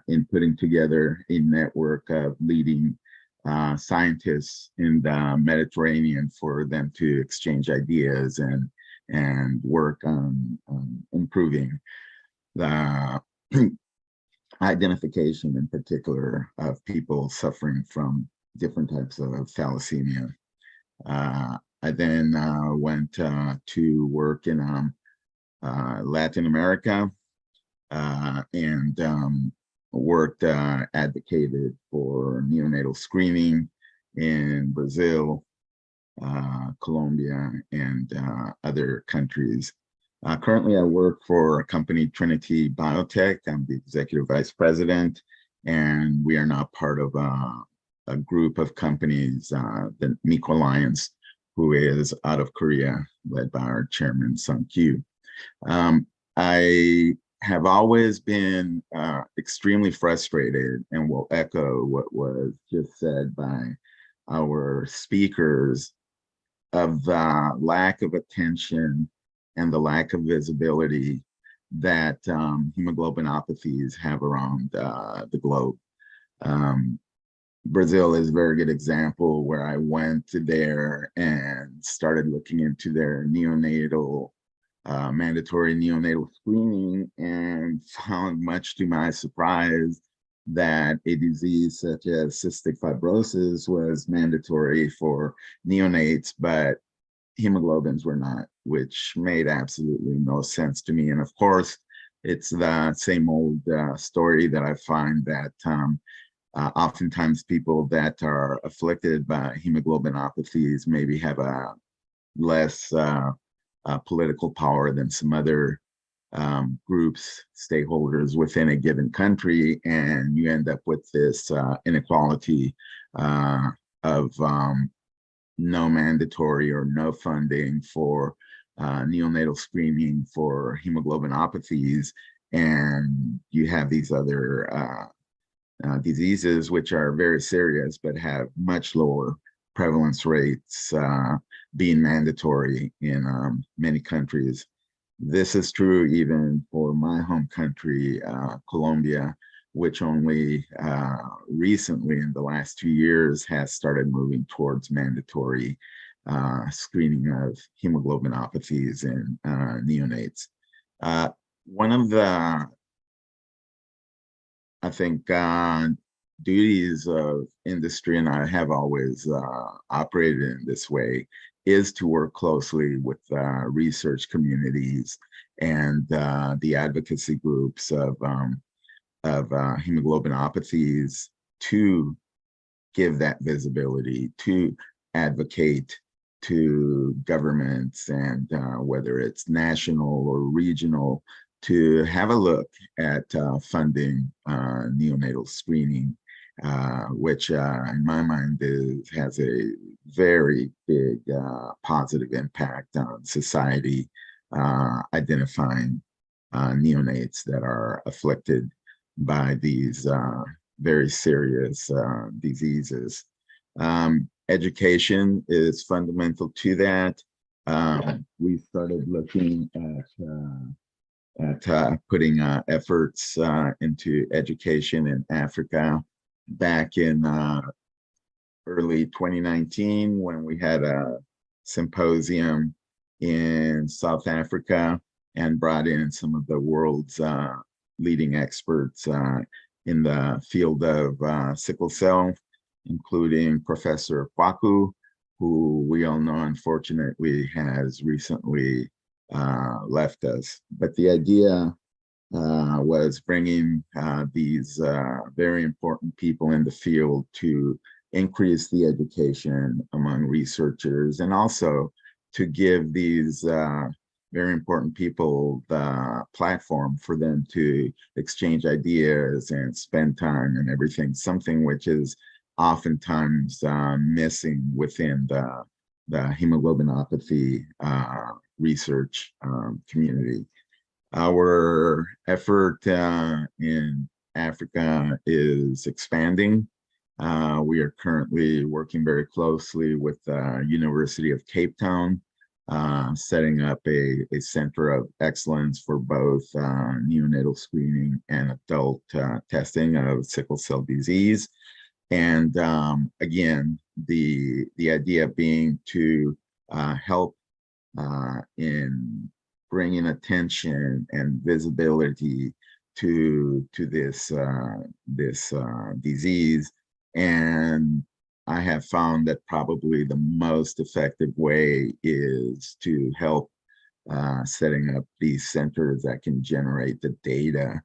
in putting together a network of leading scientists in the Mediterranean for them to exchange ideas and work on improving the identification in particular of people suffering from different types of thalassemia. I then went to work in Latin America and worked, advocated for neonatal screening in Brazil, Colombia, and other countries. Currently, I work for a company, Trinity Biotech. I'm the executive vice president, and we are now part of a group of companies, the Miko Alliance, who is out of Korea, led by our chairman, Sung Kyu. I have always been extremely frustrated, and will echo what was just said by our speakers, of the lack of attention and the lack of visibility that hemoglobinopathies have around the globe. Brazil is a very good example, where I went there and started looking into their neonatal, mandatory neonatal screening, and found, much to my surprise, that a disease such as cystic fibrosis was mandatory for neonates, but hemoglobins were not, which made absolutely no sense to me. And of course, it's the same old story that I find, that oftentimes people that are afflicted by hemoglobinopathies maybe have a less political power than some other groups, stakeholders within a given country, and you end up with this inequality of no mandatory or no funding for neonatal screening for hemoglobinopathies, and you have these other diseases which are very serious but have much lower prevalence rates being mandatory in many countries. This is true even for my home country, Colombia, which only recently, in the last 2 years, has started moving towards mandatory screening of hemoglobinopathies in neonates. One of the, I think, duties of industry, and I have always operated in this way, is to work closely with research communities and the advocacy groups of hemoglobinopathies, to give that visibility, to advocate to governments, and whether it's national or regional, to have a look at funding neonatal screening, which in my mind has a very big positive impact on society, identifying neonates that are afflicted by these very serious diseases. Education is fundamental to that. We started looking at putting efforts into education in Africa back in early 2019, when we had a symposium in South Africa and brought in some of the world's leading experts in the field of sickle cell, including Professor Kwaku, who we all know, unfortunately, has recently left us. But the idea was bringing these very important people in the field to increase the education among researchers, and also to give these very important people the platform for them to exchange ideas and spend time and everything, something which is oftentimes missing within the hemoglobinopathy research community. Our effort in Africa is expanding. We are currently working very closely with the University of Cape Town setting up a center of excellence for both neonatal screening and adult testing of sickle cell disease. And again, the idea being to help in bringing attention and visibility to this disease. And I have found that probably the most effective way is to help setting up these centers that can generate the data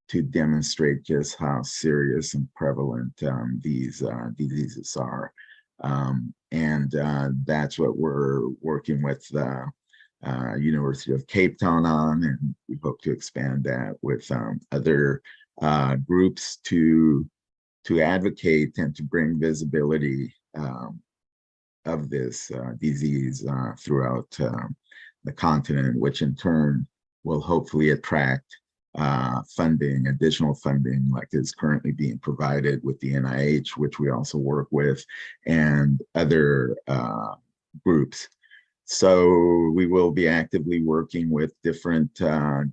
to demonstrate just how serious and prevalent these diseases are. And that's what we're working with the University of Cape Town on, and we hope to expand that with other groups to advocate and to bring visibility of this disease throughout the continent, which in turn will hopefully attract funding, additional funding like is currently being provided with the NIH, which we also work with, and other groups. So we will be actively working with different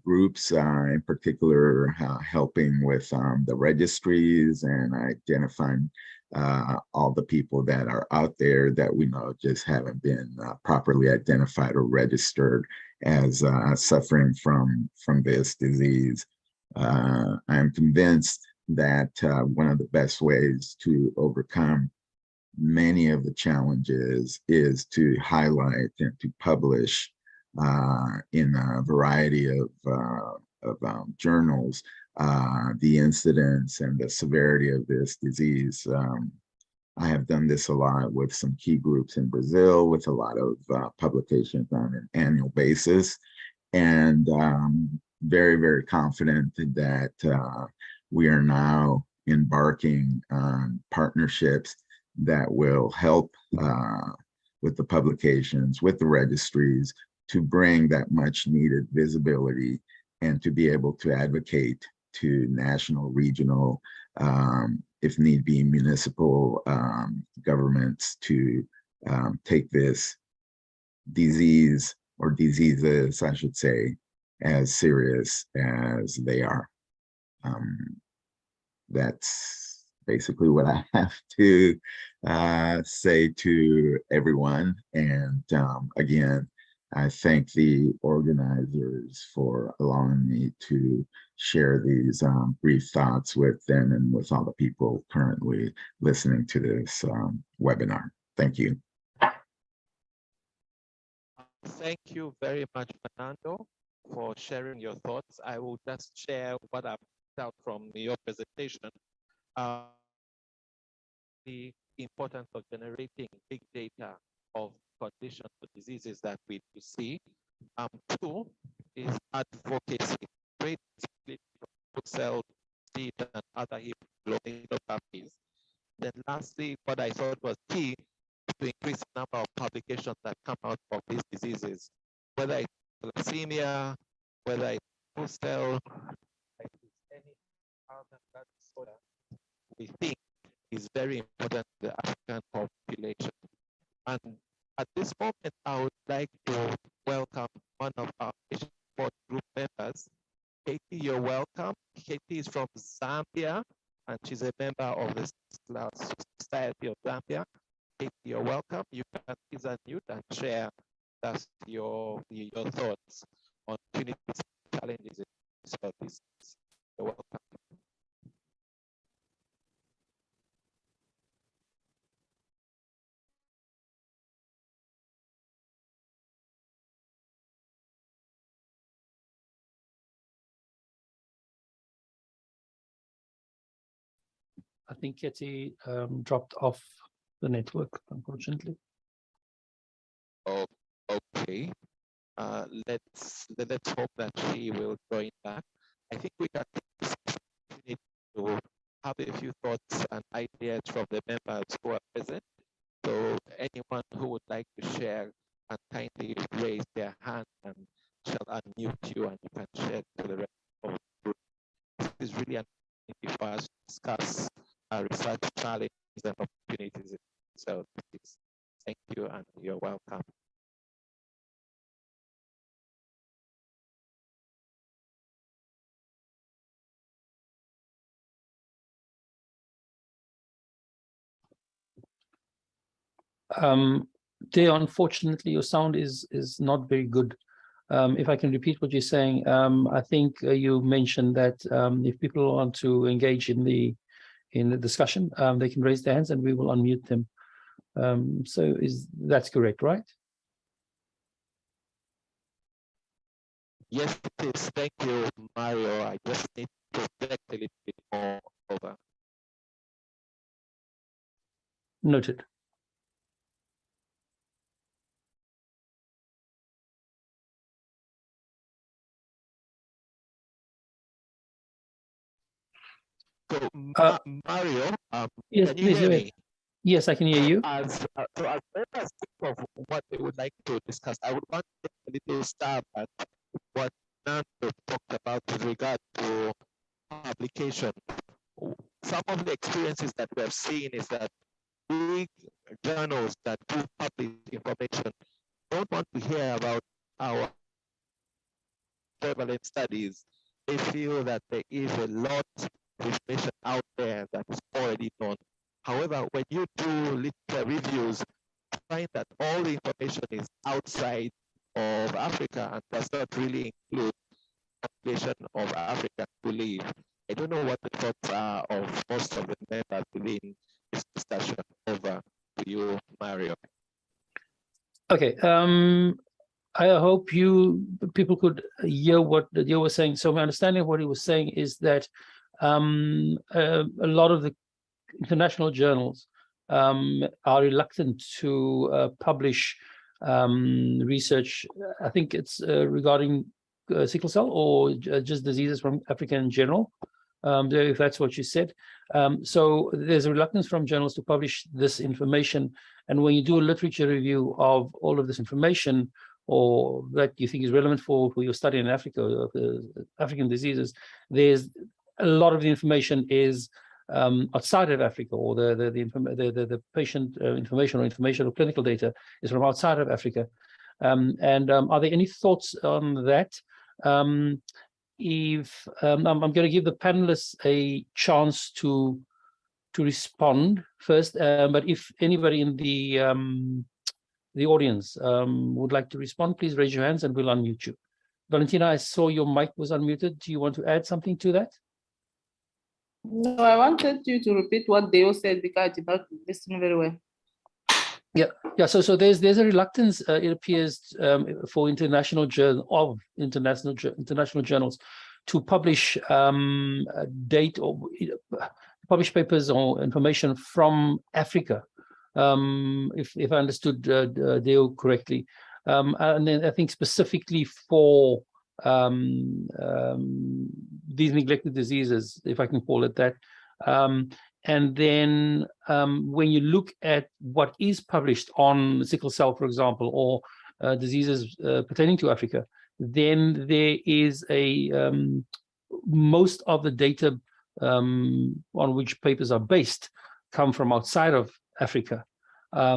groups, in particular helping with the registries and identifying all the people that are out there that we know just haven't been properly identified or registered as suffering from this disease. I am convinced that one of the best ways to overcome many of the challenges is to highlight and to publish in a variety of journals the incidence and the severity of this disease. I have done this a lot with some key groups in Brazil, with a lot of publications on an annual basis, and very, very confident that we are now embarking on partnerships that will help with the publications, with the registries, to bring that much needed visibility and to be able to advocate to national, regional, if need be, municipal governments to take this disease, or diseases, I should say, as serious as they are. That's basically what I have to say to everyone. And again, I thank the organizers for allowing me to share these brief thoughts with them and with all the people currently listening to this webinar. Thank you. Thank you very much, Fernando, for sharing your thoughts. I will just share what I've out from your presentation. The importance of generating big data of conditions or diseases that we see. Two is advocacy, great cell disease and other hemoglobinopathies. Then lastly, what I thought was key is to increase the number of publications that come out of these diseases, whether it's thalassemia, whether it's sickle cell, any other blood disorder, we think is very important to the African population. And at this moment, I would like to welcome one of our patient support group members. Ketty, you're welcome. Ketty is from Zambia, and she's a member of the Society of Zambia. Ketty, you're welcome. You can please unmute and share your thoughts on community challenges in this. You're welcome. I think Ketty dropped off the network, unfortunately. Oh, okay. Let's hope that she will join back. I think we can take this opportunity to have a few thoughts and ideas from the members who are present. So anyone who would like to share and kindly raise their hand, and shall unmute you and you can share to the rest of the group. This is really an opportunity for us to discuss our research challenges and opportunities. So thank you and you're welcome. There, unfortunately, your sound is not very good. If I can repeat what you're saying, I think you mentioned that if people want to engage in the discussion, they can raise their hands and we will unmute them. So that's correct, right? Yes, it is. Thank you, Mario. I just need to project a little bit more over. Noted. So, Mario, yes, can you please hear go ahead. me? As I can hear you. As members think of what they would like to discuss, I would want to take a little stab at what Fernando talked about with regard to publication. Some of the experiences that we have seen is that big journals that do publish information don't want to hear about our prevalent studies. They feel that there is a lot of information out there that is already known. However, when you do literature reviews, you find that all the information is outside of Africa and does not really include the population of Africa to live. I don't know what the thoughts are of most of the members within this discussion. Over to you, Mario. Okay. I hope people could hear what Dio was saying. So my understanding of what he was saying is that a lot of the international journals are reluctant to publish research. I think it's regarding sickle cell or just diseases from Africa in general, if that's what you said. So there's a reluctance from journals to publish this information. And when you do a literature review of all of this information, or that you think is relevant for your study in Africa, African diseases, there's a lot of the information is outside of Africa, or the patient information or clinical data is from outside of Africa. Are there any thoughts on that? I'm going to give the panelists a chance to respond first, but if anybody in the audience would like to respond, please raise your hands and we'll unmute you. Valentina, I saw your mic was unmuted. Do you want to add something to that? No, I wanted you to repeat what Deo said because I did not listen very well. Yeah. So there's a reluctance, it appears, for international journals to publish date or publish papers or information from Africa. If I understood Deo correctly, and then I think specifically for these neglected diseases, if I can call it that. And then when you look at what is published on sickle cell, for example, or diseases pertaining to Africa, then there is most of the data on which papers are based come from outside of Africa. I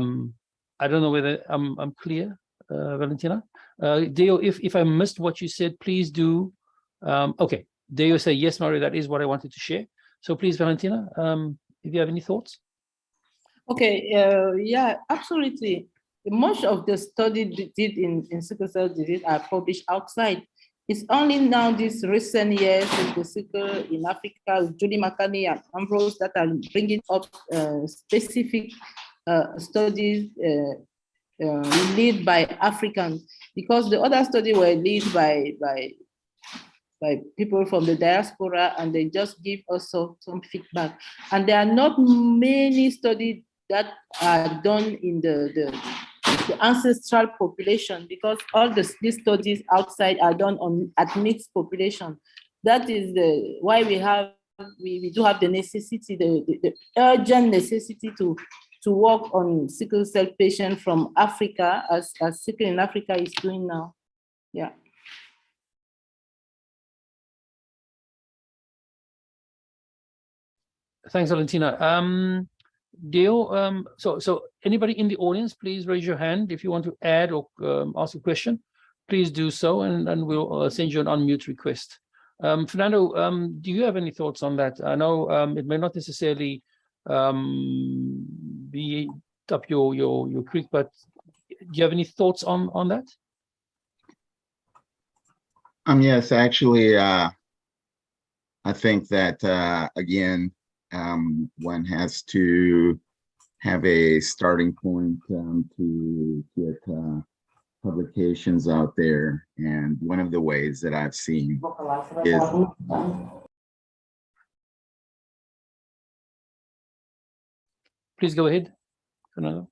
don't know whether I'm clear, Valentina. Deo, if I missed what you said, please do. Okay, Deo say yes, Mario, that is what I wanted to share. So please, Valentina, if you have any thoughts. Okay, yeah, absolutely. Most of the studies did in sickle cell disease are published outside. It's only now this recent years with the Sickle in Africa, Judy McCartney and Ambrose that are bringing up specific studies led by Africans, because the other studies were led by people from the diaspora, and they just give us some feedback. And there are not many studies that are done in the ancestral population, because all these studies outside are done at mixed population. That is why we do have the necessity, the urgent necessity to work on sickle cell patients from Africa, as Sickle in Africa is doing now. Yeah. Thanks, Valentina. Deo, so anybody in the audience, please raise your hand if you want to add or ask a question. Please do so, and we'll send you an unmute request. Fernando, do you have any thoughts on that? I know it may not necessarily be up your creek, but do you have any thoughts on that? Yes, actually, I think that again, one has to have a starting point to get publications out there, and one of the ways that I've seen is Please go ahead, Fernando.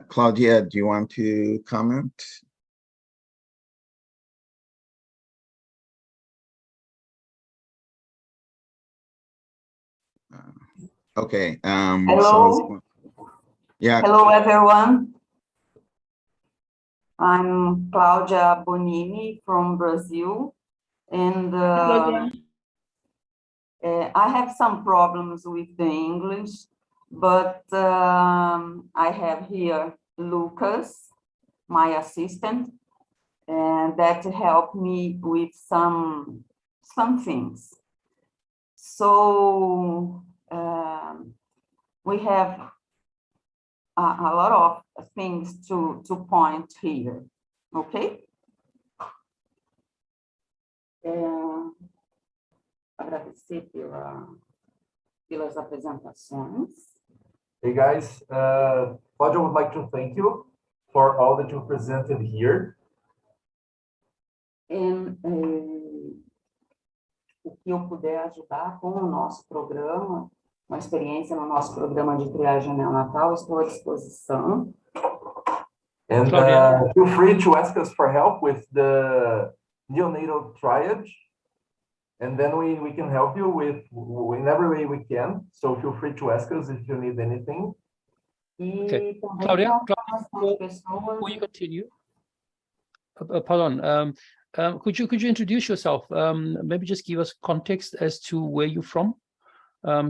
Claudia, do you want to comment? Okay. Hello. Yeah. Hello, everyone. I'm Claudia Bonini from Brazil, and I have some problems with the English, but I have here Lucas, my assistant, and that helped me with some things. So we have a lot of things to point here, okay? Agradecer pelas apresentações. Hey guys, Claudia would like to thank you for all that you presented here. E o que eu puder ajudar com o nosso programa, uma experiência no nosso programa de triagem neonatal, estou à disposição. And feel free to ask us for help with the neonatal triage. And then we can help you with in every way we can. So feel free to ask us if you need anything. Okay, Claudia, before you continue, pardon, could you introduce yourself? Maybe just give us context as to where you're from,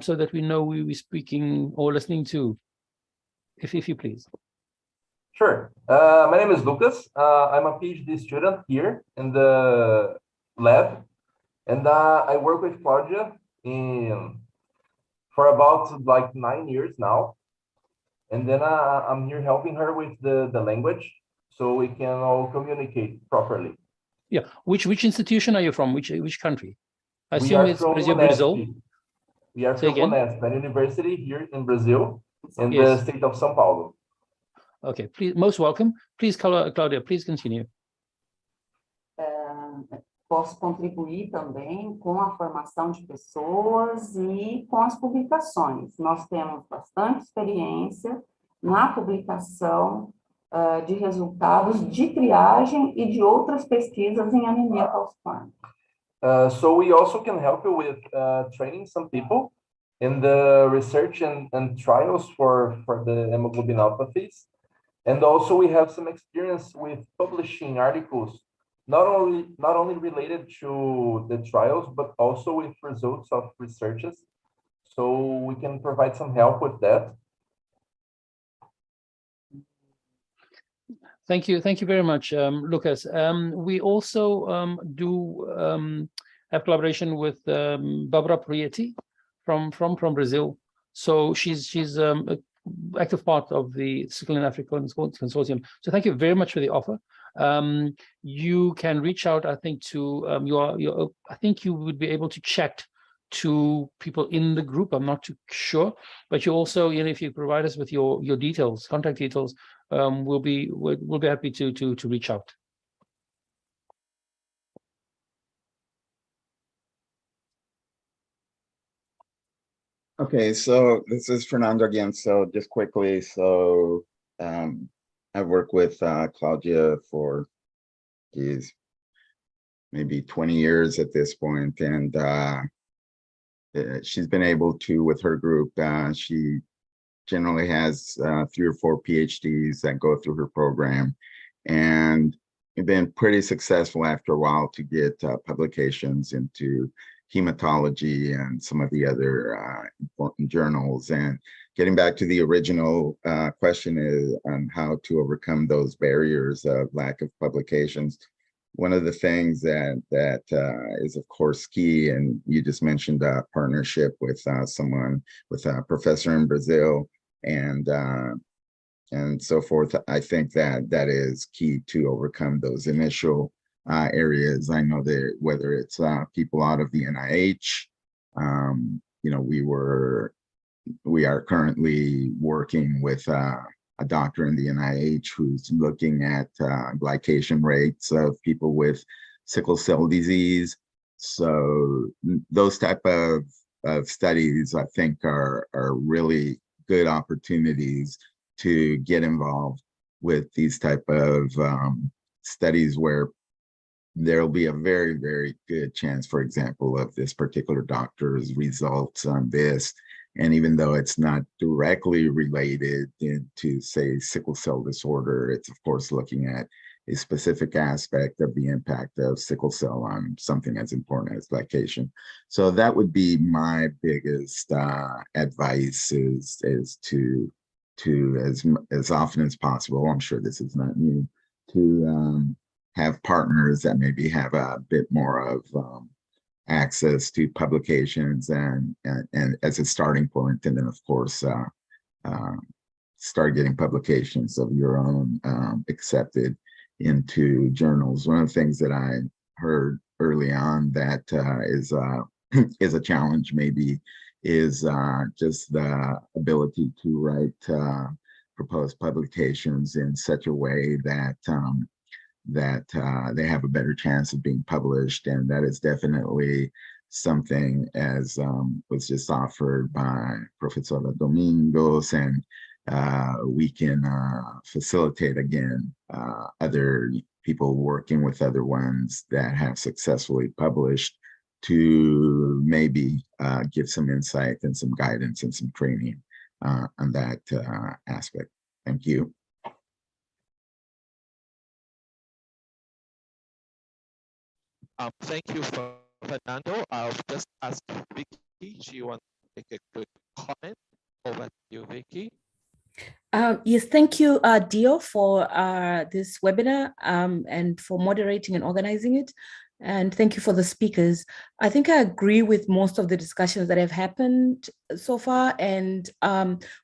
so that we know who we're speaking or listening to, if you please. Sure. My name is Lucas. I'm a PhD student here in the lab. And I work with Claudia for about like 9 years now. And then I'm here helping her with the language so we can all communicate properly. Yeah. Which institution are you from? Which country? I We assume are it's from Brazil. We are from Unesp, a university here in Brazil, in Yes. the state of São Paulo. Okay, please, most welcome. Please, Claudia, please continue. Posso contribuir também com a formação de pessoas e com as publicações. Nós temos bastante experiência na publicação de resultados de triagem e de outras pesquisas em anemia falciforme. So we also can help you with training some people in the research and trials for the hemoglobinopathies. And also we have some experience with publishing articles, not only related to the trials, but also with results of researches. So we can provide some help with that. Thank you very much, Lucas. We also do have collaboration with Barbara Prietti from Brazil. So she's an active part of the SickleInAfrica consortium. So thank you very much for the offer. You can reach out, I think, to I think you would be able to chat to people in the group. I'm not too sure, but you also, if you provide us with your details, contact details, we'll be happy to reach out. Okay, so this is Fernando again. So just quickly, so I've worked with Claudia for maybe 20 years at this point, and she's been able to, with her group, she generally has 3 or 4 PhDs that go through her program, and been pretty successful after a while to get publications into hematology and some of the other important journals. And getting back to the original question is on how to overcome those barriers of lack of publications. one of the things that is of course key, and you just mentioned a partnership with someone, with a professor in Brazil, and so forth. I think that is key to overcome those initial areas. I know that whether it's people out of the NIH, you know, we are currently working with a doctor in the NIH who's looking at glycation rates of people with sickle cell disease. So those type of studies, I think, are really good opportunities to get involved with these type of studies where there'll be a very, very good chance, for example, of this particular doctor's results on this. And even though it's not directly related to, say, sickle cell disorder, it's of course looking at a specific aspect of the impact of sickle cell on something as important as glycation. So that would be my biggest advice, is to as often as possible, I'm sure this is not new, to have partners that maybe have a bit more of access to publications and as a starting point, and then of course start getting publications of your own accepted into journals. One of the things that I heard early on that is a challenge maybe is just the ability to write proposed publications in such a way that they have a better chance of being published. And that is definitely something, as was just offered by Professor Domingos, and we can facilitate again other people working with other ones that have successfully published to maybe give some insight and some guidance and some training on that aspect. Thank you. Thank you, Fernando. I'll just ask Vicky. She wants to make a quick comment. Over to you, Vicky. Yes, thank you, Dio, for this webinar and for moderating and organizing it. And thank you for the speakers. I think I agree with most of the discussions that have happened so far. And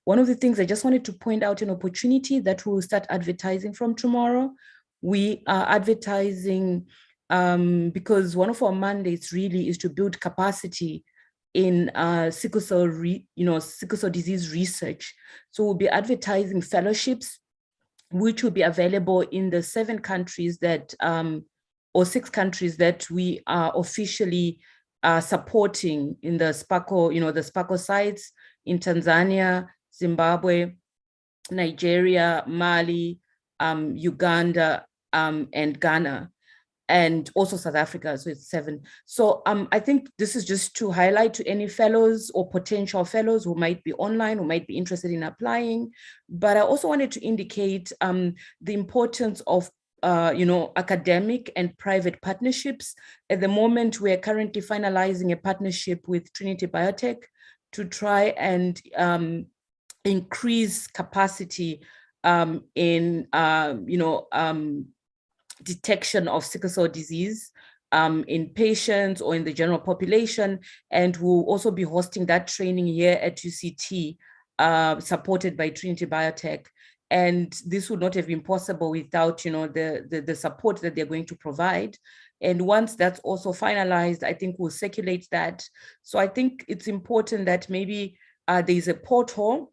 one of the things I just wanted to point out, an opportunity that we'll start advertising from tomorrow. We are advertising because one of our mandates really is to build capacity in sickle cell disease research. So we'll be advertising fellowships, which will be available in the 7 countries that, or 6 countries that we are officially supporting in the SPACO, the SPACO sites in Tanzania, Zimbabwe, Nigeria, Mali, Uganda, and Ghana, and also South Africa, so it's 7. So I think this is just to highlight to any fellows or potential fellows who might be online, who might be interested in applying. But I also wanted to indicate the importance of academic and private partnerships. At the moment, we're currently finalizing a partnership with Trinity Biotech to try and increase capacity in detection of sickle cell disease in patients or in the general population. And we'll also be hosting that training here at UCT, supported by Trinity Biotech. And this would not have been possible without, the support that they're going to provide. And once that's also finalized, I think we'll circulate that. So I think it's important that maybe there's a portal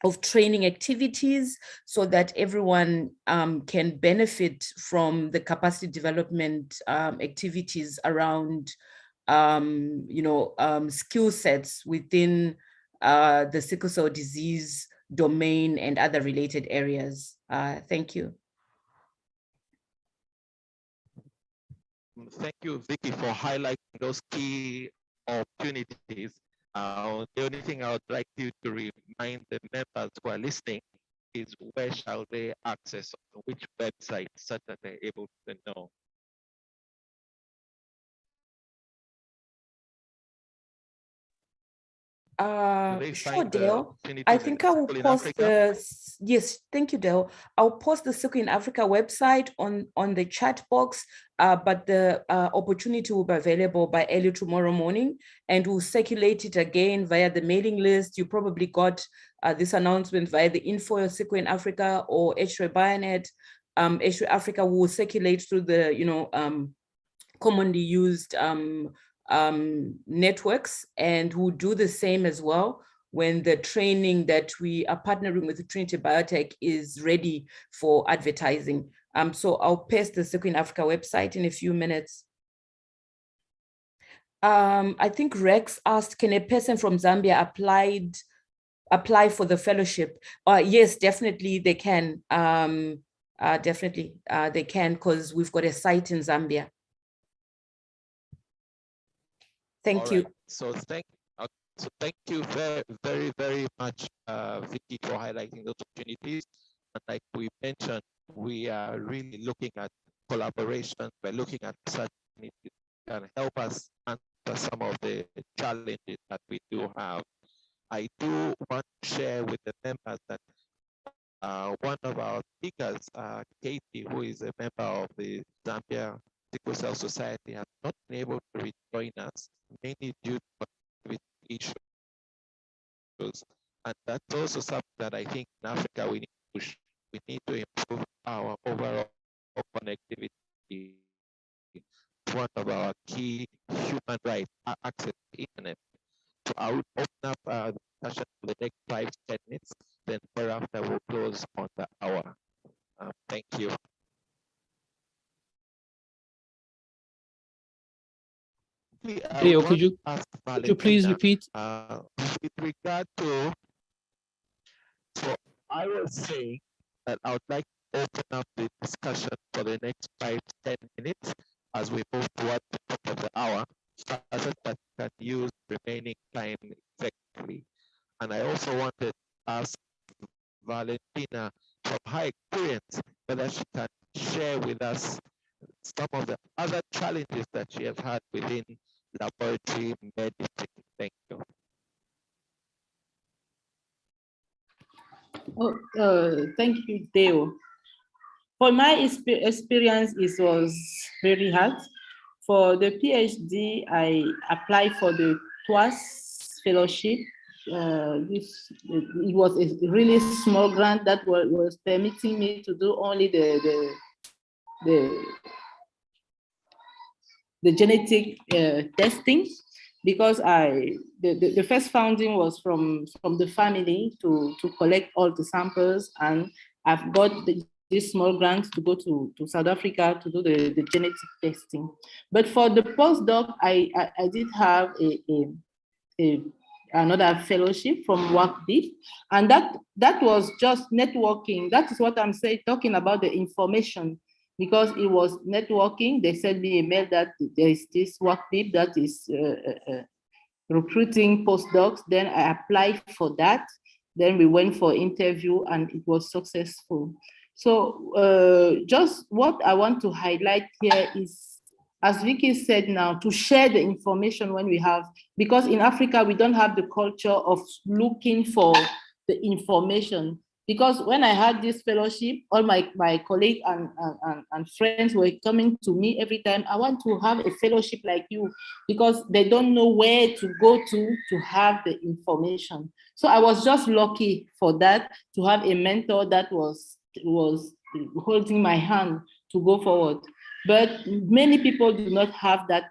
of training activities so that everyone can benefit from the capacity development activities around, skill sets within the sickle cell disease domain and other related areas. Thank you. Thank you, Vicky, for highlighting those key opportunities. The only thing I would like you to remind the members who are listening is where shall they access, on which website, such that they're able to know. Sure, Dale. I think I will post yes, thank you, Dale. I'll post the Sickle in Africa website on the chat box, but the opportunity will be available by early tomorrow morning, and we'll circulate it again via the mailing list. You probably got this announcement via the info of Sickle in Africa or H3 Bionet. H3 Africa will circulate through the commonly used networks, and we'll do the same as well when the training that we are partnering with Trinity Biotech is ready for advertising. So I'll paste the Sickle in Africa website in a few minutes. I think Rex asked, can a person from Zambia apply for the fellowship? Yes, definitely they can. Definitely they can, because we've got a site in Zambia. Thank you. So thank you very, very much, Vicky, for highlighting the opportunities. And like we mentioned, we are really looking at collaboration. We're looking at such that can help us answer some of the challenges that we do have. I do want to share with the members that one of our speakers, Ketty, who is a member of the Zambia Sickle Cell Society, has not been able to rejoin us, mainly due to issues. And that's also something that I think in Africa we need to push. We need to improve our overall connectivity. It's one of our key human rights, access to the internet. So I would open up the discussion for the next 5-10 minutes, then thereafter we'll close on the hour. Thank you. Leo, could you please repeat? With regard to, so I was saying that I would like to open up the discussion for the next 5-10 minutes as we move towards the top of the hour, so that can use remaining time effectively. And I also wanted to ask Valentina, from her experience, whether she can share with us some of the other challenges that she has had within laboratory medicine. Thank you. Thank you, Deo. For my experience, it was very hard. For the PhD, I applied for the TWAS fellowship. It was a really small grant that was permitting me to do only the genetic testing, because the first funding was from the family to collect all the samples, and I've got this small grant to go to South Africa to do the genetic testing. But for the postdoc, I did have another fellowship from WorkDeep, and that was just networking. That is what I'm saying, talking about the information, because it was networking. They sent me a mail that there is this WorkDeep that is recruiting postdocs. Then I applied for that. Then we went for interview and it was successful. So just what I want to highlight here is, as Vicky said now, to share the information when we have, because in Africa, we don't have the culture of looking for the information. Because when I had this fellowship, all my colleagues and friends were coming to me every time, I want to have a fellowship like you, because they don't know where to go to have the information. So I was just lucky for that, to have a mentor that was holding my hand to go forward. But many people do not have that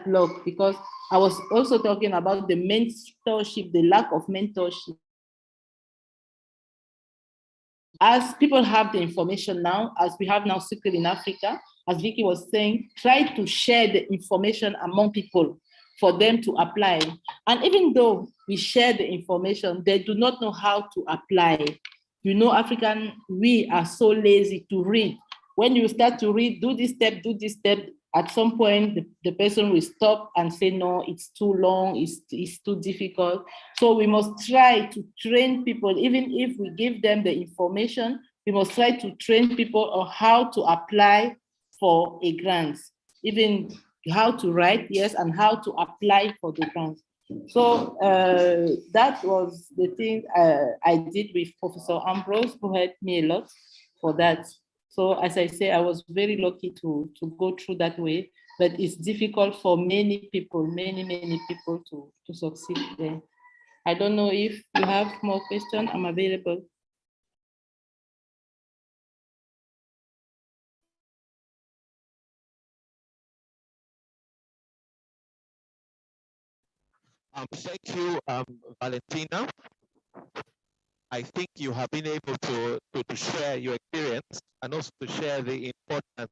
luck, because I was also talking about the mentorship, the lack of mentorship. As people have the information now, as we have now Sickle in Africa, as Vicky was saying, try to share the information among people for them to apply. And even though we share the information, they do not know how to apply. You know, we are so lazy to read. When you start to read, do this step, at some point, the person will stop and say, no, it's too long, it's too difficult. So we must try to train people, even if we give them the information, we must try to train people on how to apply for a grant, even how to write, yes, and how to apply for the grant. So that was the thing I did with Professor Ambrose, who helped me a lot for that. So as I say, I was very lucky to go through that way, but it's difficult for many people, many people to succeed there. I don't know if you have more questions, I'm available. Thank you, Valentina. I think you have been able to share your experience and also to share the importance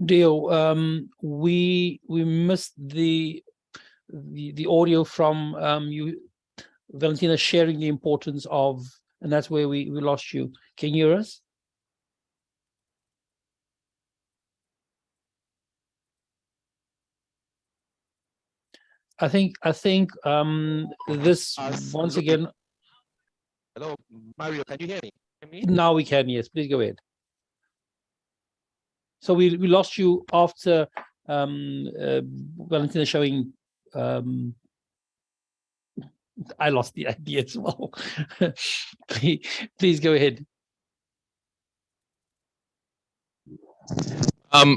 Dio, we missed the audio from you, Valentina, sharing the importance of, and that's where we lost you. Can you hear us? I think this once again. Hello, Mario, can you hear me? Now we can, yes. Please go ahead. So we lost you after Valentina showing. I lost the idea as well. please go ahead.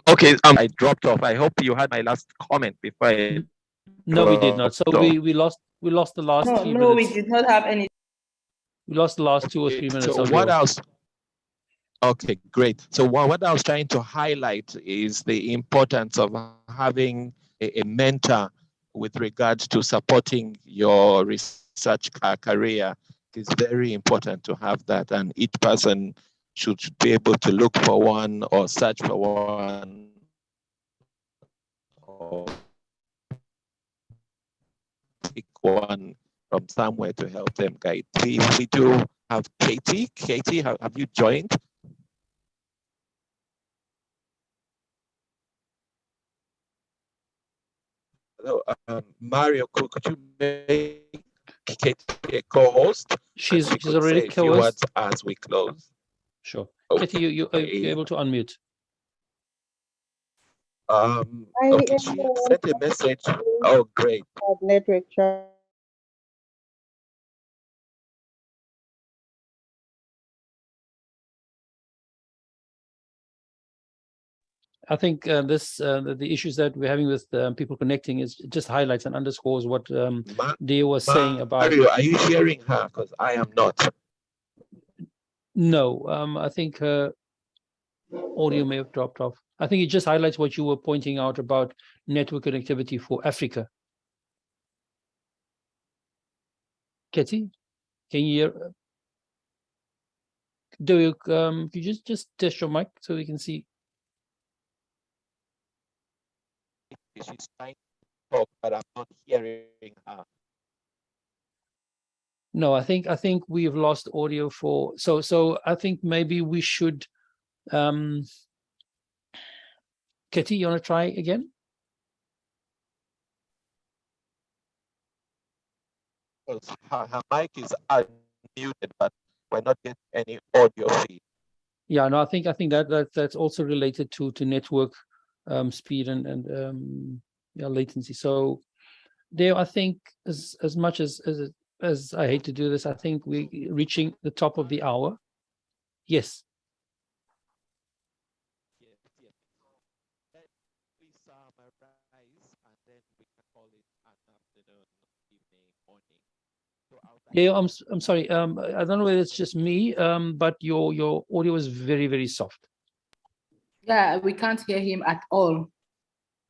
Okay, I dropped off. I hope you had my last comment before I... No, we did not. So we lost the last 3 minutes. No, we did not have any. We lost the last 2 or 3 minutes. So what else? Okay, great. So what I was trying to highlight is the importance of having a mentor with regards to supporting your research career. It's very important to have that, and each person should be able to look for one or search for one or pick one from somewhere to help them guide. We do have Katie. Katie, have you joined? Hello, Mario, could you make Katie a co-host? She's already co-host. As we close. Sure. Okay. Katie, you're able to unmute. Okay, she sent a message. Oh, great. Network. I think the issues that we're having with people connecting is just highlights and underscores what Dia was saying about. Mario, are you hearing her? Because I am not. No, I think her audio may have dropped off. I think it just highlights what you were pointing out about network connectivity for Africa. Ketty, can you hear? Do you could you just test your mic so we can see? She's trying to talk, but I'm not hearing her. No, I think we've lost audio for so I think maybe we should Ketty, you want to try again? Her mic is unmuted, but we're not getting any audio feed. Yeah, no, I think that's also related to network speed and yeah, latency. So there, I think as much as I hate to do this, I think we're reaching the top of the hour. Yes. Yes. Please summarize, and then we can call it an afternoon, evening, morning. So yeah, I'm sorry. I don't know whether it's just me, but your audio is very, very soft. Yeah, we can't hear him at all.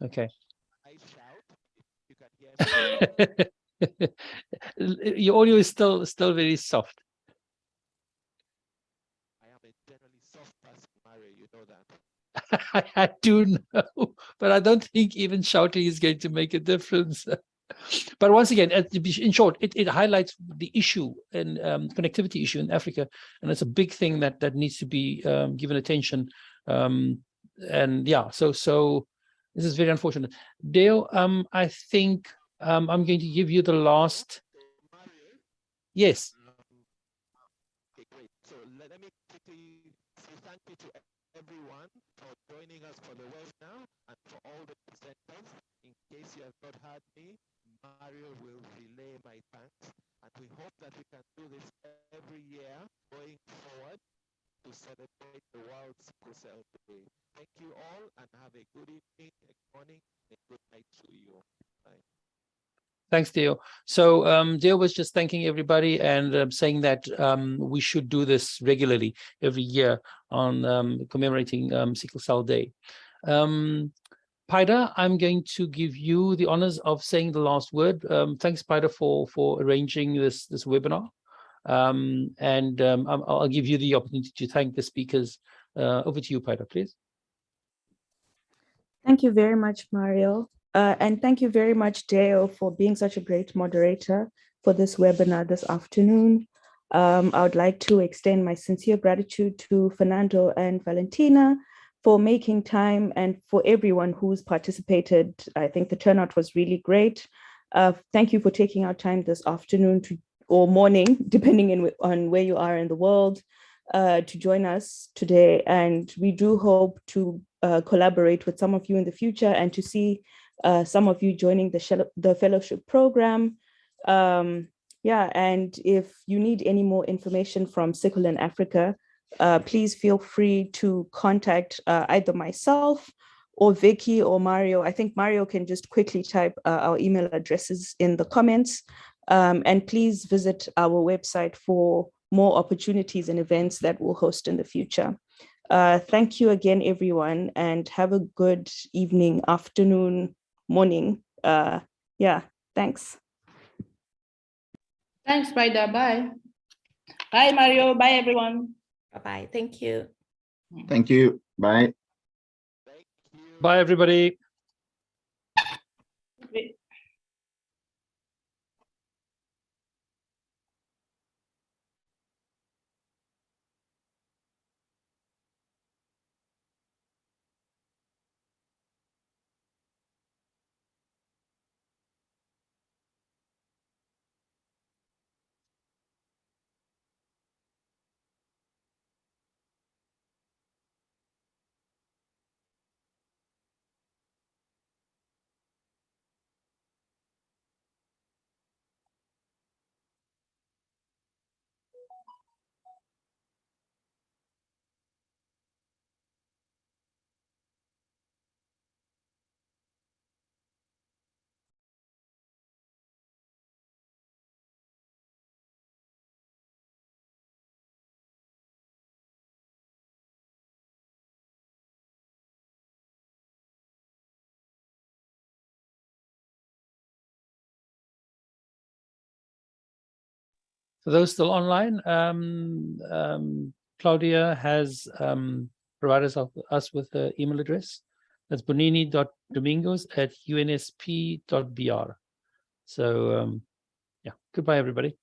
Okay. I shout, you can hear me. Your audio is still very soft. I am a generally soft person, Mario, you know that. I do know, but I don't think even shouting is going to make a difference. But once again, in short, it highlights the issue and connectivity issue in Africa, and it's a big thing that needs to be given attention. And yeah, so This is very unfortunate. Dale, I think I'm going to give you the last. Yes. Okay, great. So let me quickly say thank you to everyone for joining us for the webinar and for all the presenters. In case you have not heard me, Mario will relay my thanks, and we hope that we can do this every year going forward to celebrate the World Sickle Cell Day. Thank you all, and have a good evening, a morning, and a good night to you. Bye. Thanks, Dale. So Dale was just thanking everybody and saying that we should do this regularly every year on commemorating Sickle Cell Day. Paida, I'm going to give you the honors of saying the last word. Thanks, Paida, for arranging this webinar. I'll give you the opportunity to thank the speakers. Over to you, Paida, please. Thank you very much, Mario. And thank you very much, Dale, for being such a great moderator for this webinar this afternoon. I would like to extend my sincere gratitude to Fernando and Valentina for making time, and for everyone who's participated. I think the turnout was really great. Thank you for taking our time this afternoon or morning, depending on where you are in the world, to join us today. And we do hope to collaborate with some of you in the future and to see some of you joining the fellowship program. Yeah, and if you need any more information from SickleInAfrica, please feel free to contact either myself or Vicky or Mario. I think Mario can just quickly type our email addresses in the comments. And please visit our website for more opportunities and events that we'll host in the future. Thank you again, everyone, and have a good evening, afternoon, morning. Yeah, thanks. Thanks, Spider. Bye. Bye, Mario. Bye, everyone. Bye-bye. Thank you. Thank you. Bye. Thank you. Bye, everybody. For those still online, Claudia has provided us with the email address. That's bonini.domingos@unsp.br. So, yeah, goodbye, everybody.